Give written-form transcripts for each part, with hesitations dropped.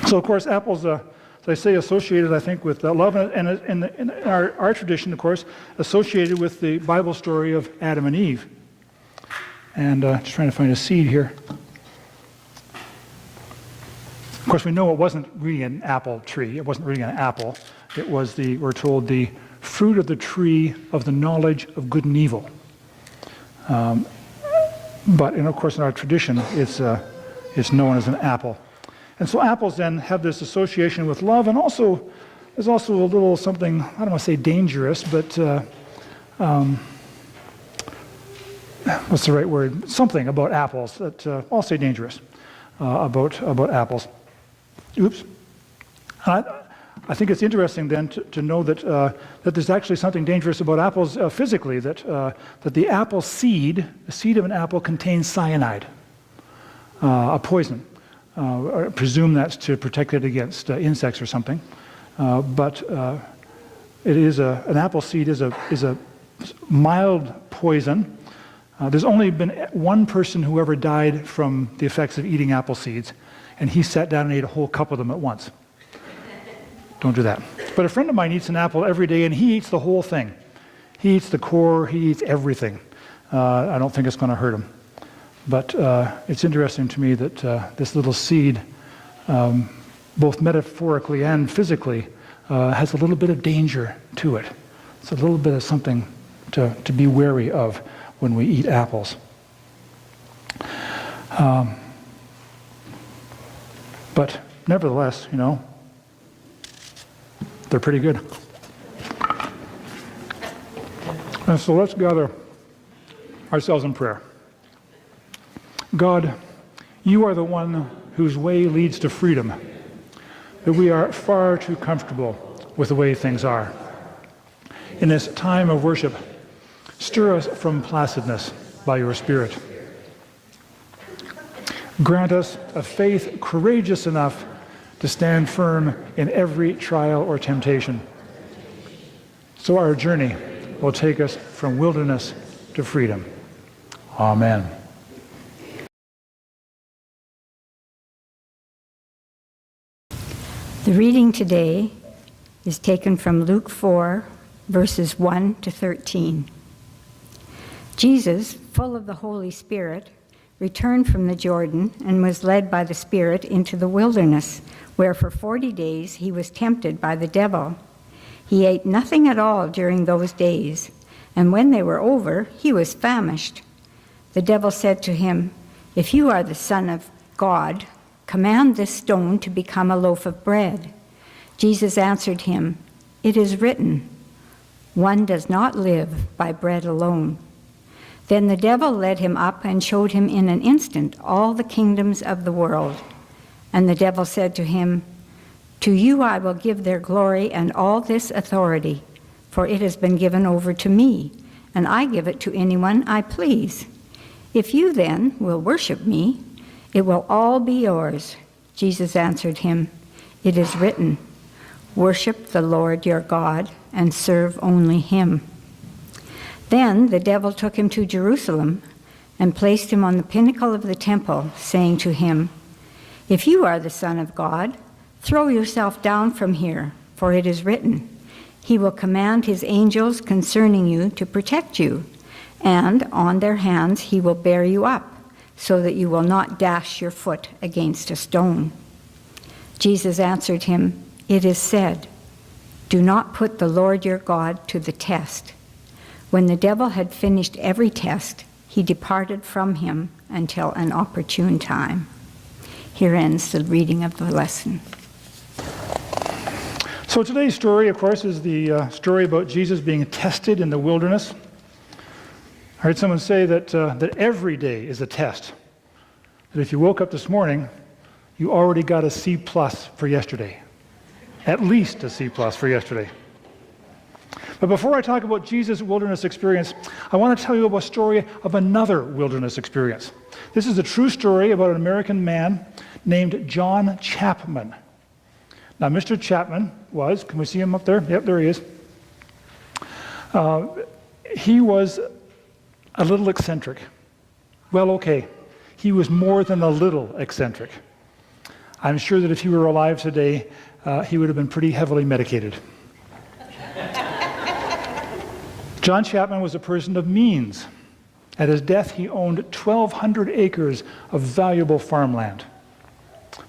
So, of course, apples, as I say, associated, I think, with love, and in our tradition, of course, associated with the Bible story of Adam and Eve. And just trying to find a seed here. Of course, we know it wasn't really an apple tree. It wasn't really an apple. It was we're told, the fruit of the tree of the knowledge of good and evil. But, and of course, in our tradition, it's known as an apple. And so apples then have this association with love, and also there's also a little something, I don't want to say dangerous, but what's the right word? Something about apples that I'll say dangerous about apples. Oops. I think it's interesting then to know that there's actually something dangerous about apples physically, that the apple seed, the seed of an apple, contains cyanide, a poison. I presume that's to protect it against insects or something. But it is an apple seed is a mild poison. There's only been one person who ever died from the effects of eating apple seeds, and he sat down and ate a whole cup of them at once. Don't do that. But a friend of mine eats an apple every day, and he eats the whole thing. He eats the core, he eats everything. I don't think it's going to hurt him. But it's interesting to me that this little seed, both metaphorically and physically, has a little bit of danger to it. It's a little bit of something to be wary of when we eat apples. But nevertheless, they're pretty good. And so let's gather ourselves in prayer. God, you are the one whose way leads to freedom, but we are far too comfortable with the way things are. In this time of worship, stir us from placidness by your Spirit. Grant us a faith courageous enough to stand firm in every trial or temptation, so our journey will take us from wilderness to freedom. Amen. The reading today is taken from Luke 4, verses 1 to 13. Jesus, full of the Holy Spirit, returned from the Jordan and was led by the Spirit into the wilderness, where for 40 days he was tempted by the devil. He ate nothing at all during those days, and when they were over, he was famished. The devil said to him, "If you are the Son of God, command this stone to become a loaf of bread." Jesus answered him, "It is written, 'One does not live by bread alone.'" Then the devil led him up and showed him in an instant all the kingdoms of the world. And the devil said to him, "To you I will give their glory and all this authority, for it has been given over to me, and I give it to anyone I please. If you then will worship me, it will all be yours." Jesus answered him, "It is written, 'Worship the Lord your God and serve only him.'" Then the devil took him to Jerusalem and placed him on the pinnacle of the temple, saying to him, "If you are the Son of God, throw yourself down from here, for it is written, 'He will command his angels concerning you to protect you, and on their hands he will bear you up, so that you will not dash your foot against a stone.'" Jesus answered him, "It is said, 'Do not put the Lord your God to the test.'" When the devil had finished every test, he departed from him until an opportune time. Here ends the reading of the lesson. So today's story, of course, is the story about Jesus being tested in the wilderness. I heard someone say that every day is a test. That if you woke up this morning, you already got a C+ for yesterday. At least a C+ for yesterday. But before I talk about Jesus' wilderness experience, I want to tell you about a story of another wilderness experience. This is a true story about an American man named John Chapman. Now, Mr. Chapman was, can we see him up there? Yep, there he is. He was a little eccentric. Well, okay, he was more than a little eccentric. I'm sure that if he were alive today, he would have been pretty heavily medicated. John Chapman was a person of means. At his death, he owned 1,200 acres of valuable farmland.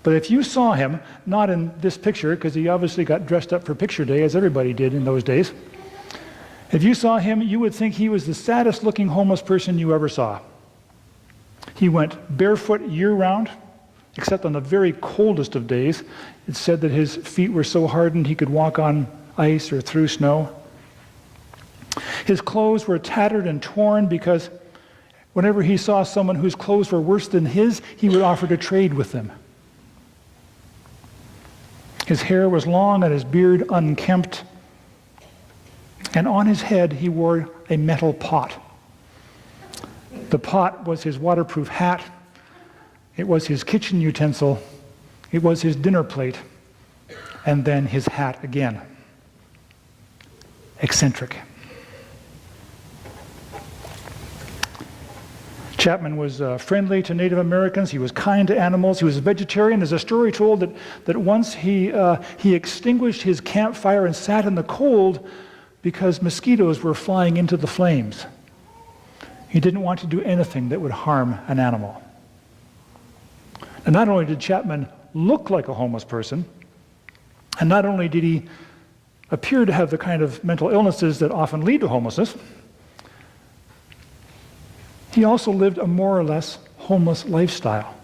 But if you saw him, not in this picture, because he obviously got dressed up for picture day, as everybody did in those days, if you saw him, you would think he was the saddest looking homeless person you ever saw. He went barefoot year-round, except on the very coldest of days. It's said that his feet were so hardened he could walk on ice or through snow. His clothes were tattered and torn because whenever he saw someone whose clothes were worse than his, he would offer to trade with them. His hair was long and his beard unkempt, and on his head he wore a metal pot. The pot was his waterproof hat, it was his kitchen utensil, it was his dinner plate, and then his hat again. Eccentric. Chapman was friendly to Native Americans. He was kind to animals. He was a vegetarian. There's a story told that once he extinguished his campfire and sat in the cold because mosquitoes were flying into the flames. He didn't want to do anything that would harm an animal. And not only did Chapman look like a homeless person, and not only did he appear to have the kind of mental illnesses that often lead to homelessness, he also lived a more or less homeless lifestyle.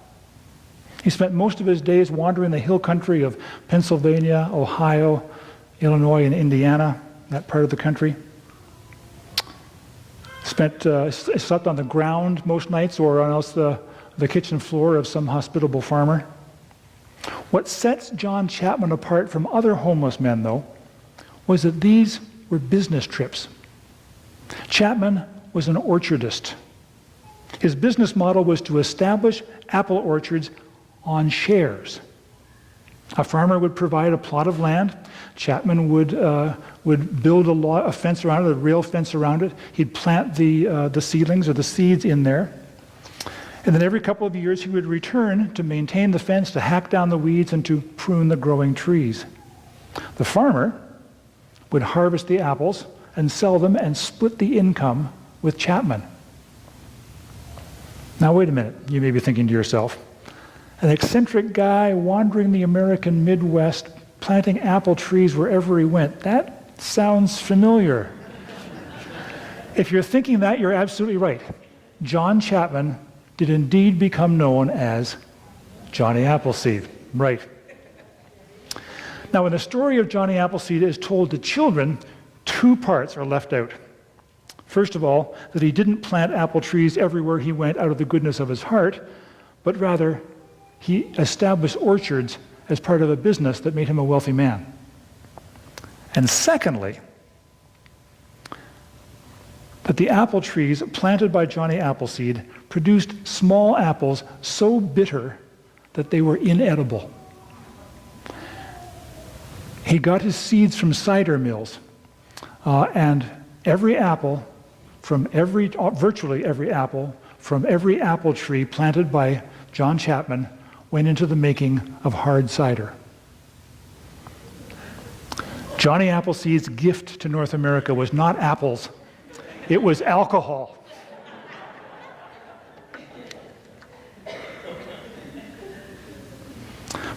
He spent most of his days wandering the hill country of Pennsylvania, Ohio, Illinois, and Indiana, that part of the country. Slept on the ground most nights or on else the kitchen floor of some hospitable farmer. What sets John Chapman apart from other homeless men, though, was that these were business trips. Chapman was an orchardist. His business model was to establish apple orchards on shares. A farmer would provide a plot of land. Chapman would build a fence around it, a rail fence around it. He'd plant the seedlings or the seeds in there. And then every couple of years he would return to maintain the fence, to hack down the weeds, and to prune the growing trees. The farmer would harvest the apples and sell them and split the income with Chapman. Now wait a minute, you may be thinking to yourself, an eccentric guy wandering the American Midwest, planting apple trees wherever he went. That sounds familiar. If you're thinking that, you're absolutely right. John Chapman did indeed become known as Johnny Appleseed. Right. Now, when the story of Johnny Appleseed is told to children, two parts are left out. First of all, that he didn't plant apple trees everywhere he went out of the goodness of his heart, but rather he established orchards as part of a business that made him a wealthy man. And secondly, that the apple trees planted by Johnny Appleseed produced small apples so bitter that they were inedible. He got his seeds from cider mills, and every apple virtually every apple from every apple tree planted by John Chapman went into the making of hard cider. Johnny Appleseed's gift to North America was not apples, it was alcohol.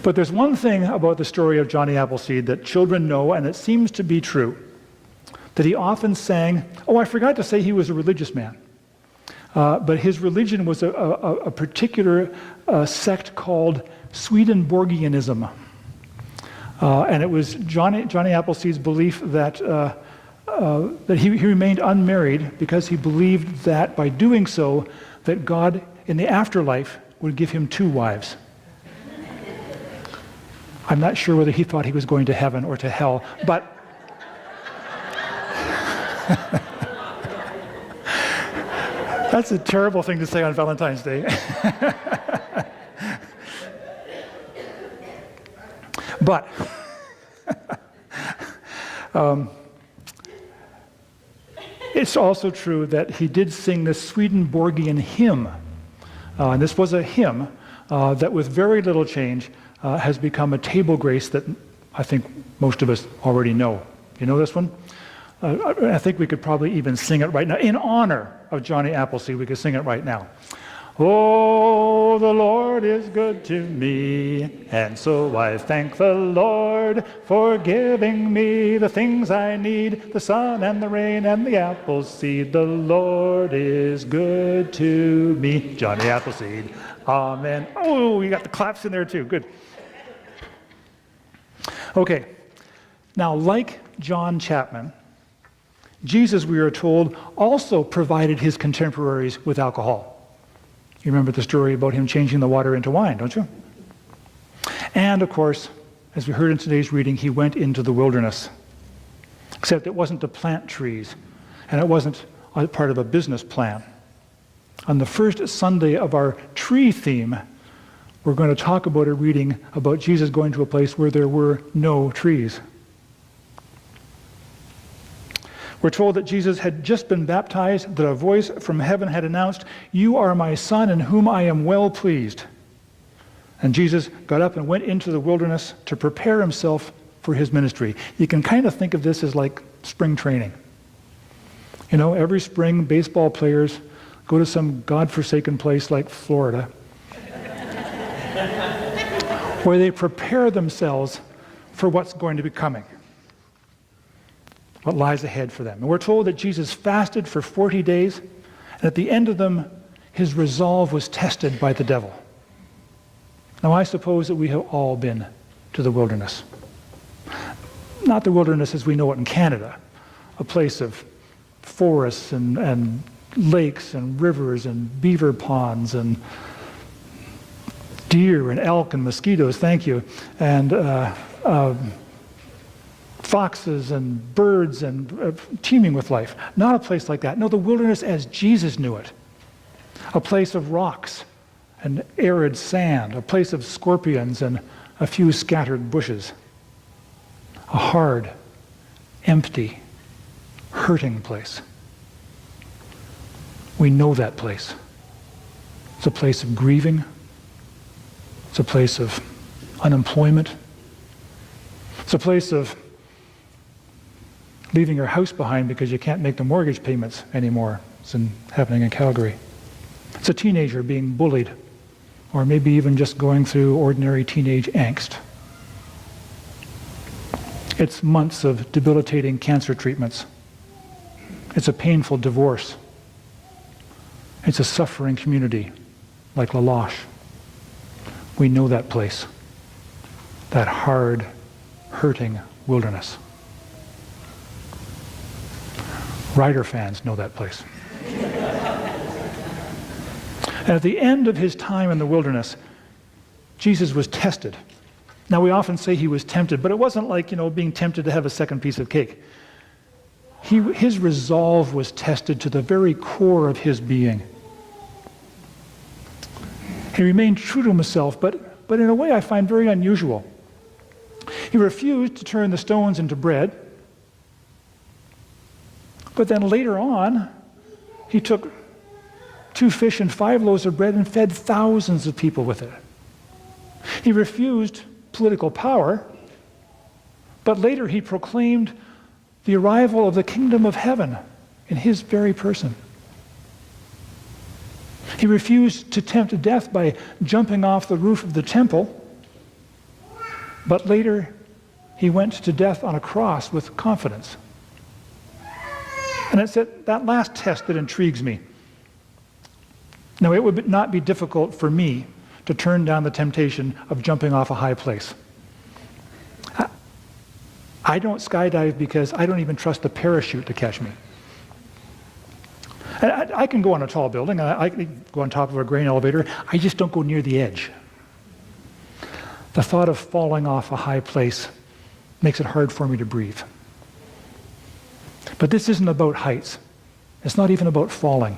But there's one thing about the story of Johnny Appleseed that children know, and it seems to be true, that he often sang, I forgot to say he was a religious man, but his religion was a particular sect called Swedenborgianism. And it was Johnny Appleseed's belief that he remained unmarried because he believed that by doing so, that God in the afterlife would give him two wives. I'm not sure whether he thought he was going to heaven or to hell, but that's a terrible thing to say on Valentine's Day. But it's also true that he did sing this Swedenborgian hymn. And this was a hymn that with very little change has become a table grace that I think most of us already know. You know this one? I think we could probably even sing it right now. In honor of Johnny Appleseed, we could sing it right now. Oh, the Lord is good to me, and so I thank the Lord for giving me the things I need, the sun and the rain and the apple seed. The Lord is good to me. Johnny Appleseed. Amen. Oh, you got the claps in there too. Good. Okay. Now, like John Chapman, Jesus, we are told, also provided his contemporaries with alcohol. You remember the story about him changing the water into wine, don't you? And of course, as we heard in today's reading, he went into the wilderness. Except it wasn't to plant trees, and it wasn't part of a business plan. On the first Sunday of our tree theme, we're going to talk about a reading about Jesus going to a place where there were no trees. We're told that Jesus had just been baptized, that a voice from heaven had announced, "You are my Son in whom I am well pleased." And Jesus got up and went into the wilderness to prepare himself for his ministry. You can kind of think of this as like spring training. You know, every spring baseball players go to some godforsaken place like Florida where they prepare themselves for what's going to be coming, what lies ahead for them. And we're told that Jesus fasted for 40 days, and at the end of them, his resolve was tested by the devil. Now, I suppose that we have all been to the wilderness. Not the wilderness as we know it in Canada, a place of forests and lakes and rivers and beaver ponds and deer and elk and mosquitoes, thank you, and foxes and birds and teeming with life. Not a place like that. No, the wilderness as Jesus knew it. A place of rocks and arid sand, a place of scorpions and a few scattered bushes. A hard, empty, hurting place. We know that place. It's a place of grieving. It's a place of unemployment. It's a place of leaving your house behind because you can't make the mortgage payments anymore. It's happening in Calgary. It's a teenager being bullied, or maybe even just going through ordinary teenage angst. It's months of debilitating cancer treatments. It's a painful divorce. It's a suffering community like La Loche. We know that place, that hard, hurting wilderness. Rider fans know that place. And at the end of his time in the wilderness, Jesus was tested. Now, we often say he was tempted, but it wasn't like, being tempted to have a second piece of cake. His resolve was tested to the very core of his being. He remained true to himself, but in a way I find very unusual. He refused to turn the stones into bread, but then later on, he took 2 fish and 5 loaves of bread and fed thousands of people with it. He refused political power, but later he proclaimed the arrival of the kingdom of heaven in his very person. He refused to tempt death by jumping off the roof of the temple, but later he went to death on a cross with confidence. And it's that last test that intrigues me. Now, it would not be difficult for me to turn down the temptation of jumping off a high place. I don't skydive because I don't even trust the parachute to catch me. I can go on a tall building, I can go on top of a grain elevator, I just don't go near the edge. The thought of falling off a high place makes it hard for me to breathe. But this isn't about heights. It's not even about falling.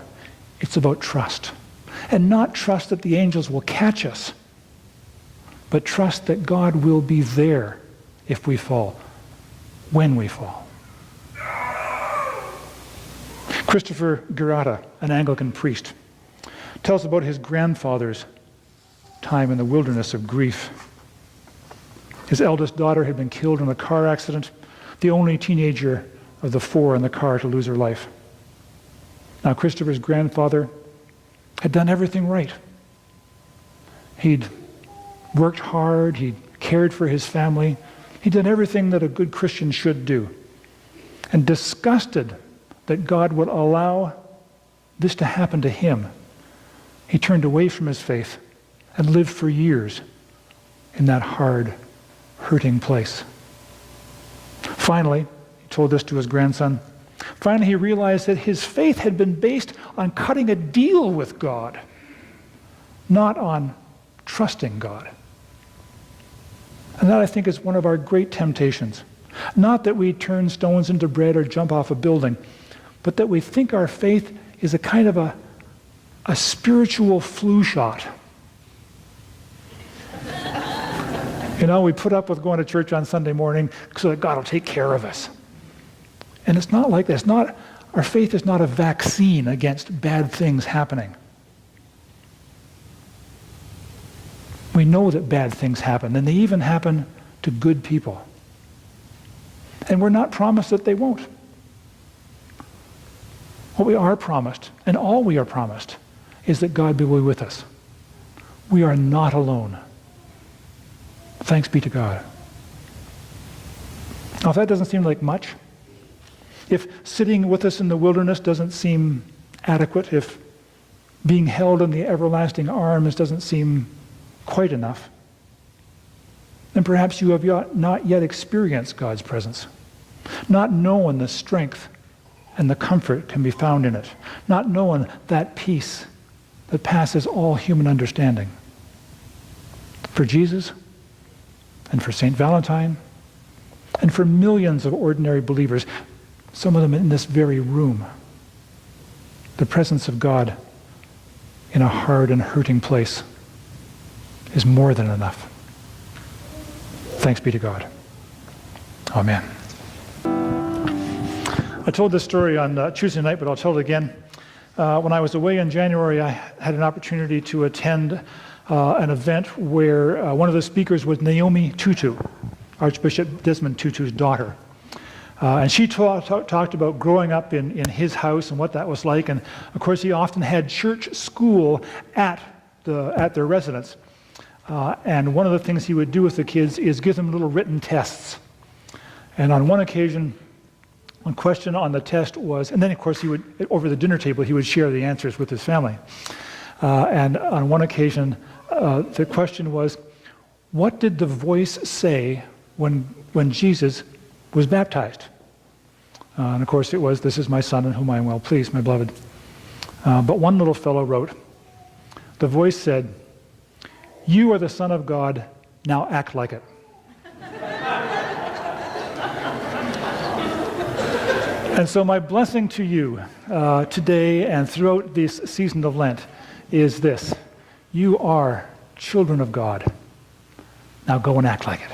It's about trust. And not trust that the angels will catch us, but trust that God will be there if we fall, when we fall. Christopher Girata, an Anglican priest, tells about his grandfather's time in the wilderness of grief. His eldest daughter had been killed in a car accident, the only teenager of the 4 in the car to lose her life. Now, Christopher's grandfather had done everything right. He'd worked hard, he'd cared for his family, he'd done everything that a good Christian should do. And disgusted that God would allow this to happen to him, he turned away from his faith and lived for years in that hard, hurting place. Finally, he told this to his grandson, finally he realized that his faith had been based on cutting a deal with God, not on trusting God. And that, I think, is one of our great temptations. Not that we turn stones into bread or jump off a building, but that we think our faith is a kind of a spiritual flu shot. You know, we put up with going to church on Sunday morning so that God will take care of us. And it's not like this. Our faith is not a vaccine against bad things happening. We know that bad things happen, and they even happen to good people. And we're not promised that they won't. What we are promised, and all we are promised, is that God be with us. We are not alone. Thanks be to God. Now, if that doesn't seem like much, if sitting with us in the wilderness doesn't seem adequate, if being held in the everlasting arms doesn't seem quite enough, then perhaps you have not yet experienced God's presence, not knowing the strength and the comfort can be found in it, not knowing that peace that passes all human understanding. For Jesus, and for St. Valentine, and for millions of ordinary believers, some of them in this very room, the presence of God in a hard and hurting place is more than enough. Thanks be to God. Amen. I told this story on Tuesday night, but I'll tell it again. When I was away in January, I had an opportunity to attend an event where one of the speakers was Naomi Tutu, Archbishop Desmond Tutu's daughter. And she talked about growing up in his house and what that was like. And of course, he often had church school at their residence. And one of the things he would do with the kids is give them little written tests. And on one occasion, one question on the test was, and then of course he would, over the dinner table, he would share the answers with his family. And on one occasion, the question was, what did the voice say when Jesus was baptized? And of course it was, "This is my son in whom I am well pleased, my beloved." But one little fellow wrote, the voice said, "You are the Son of God, now act like it." And so my blessing to you today and throughout this season of Lent is this: you are children of God. Now go and act like it.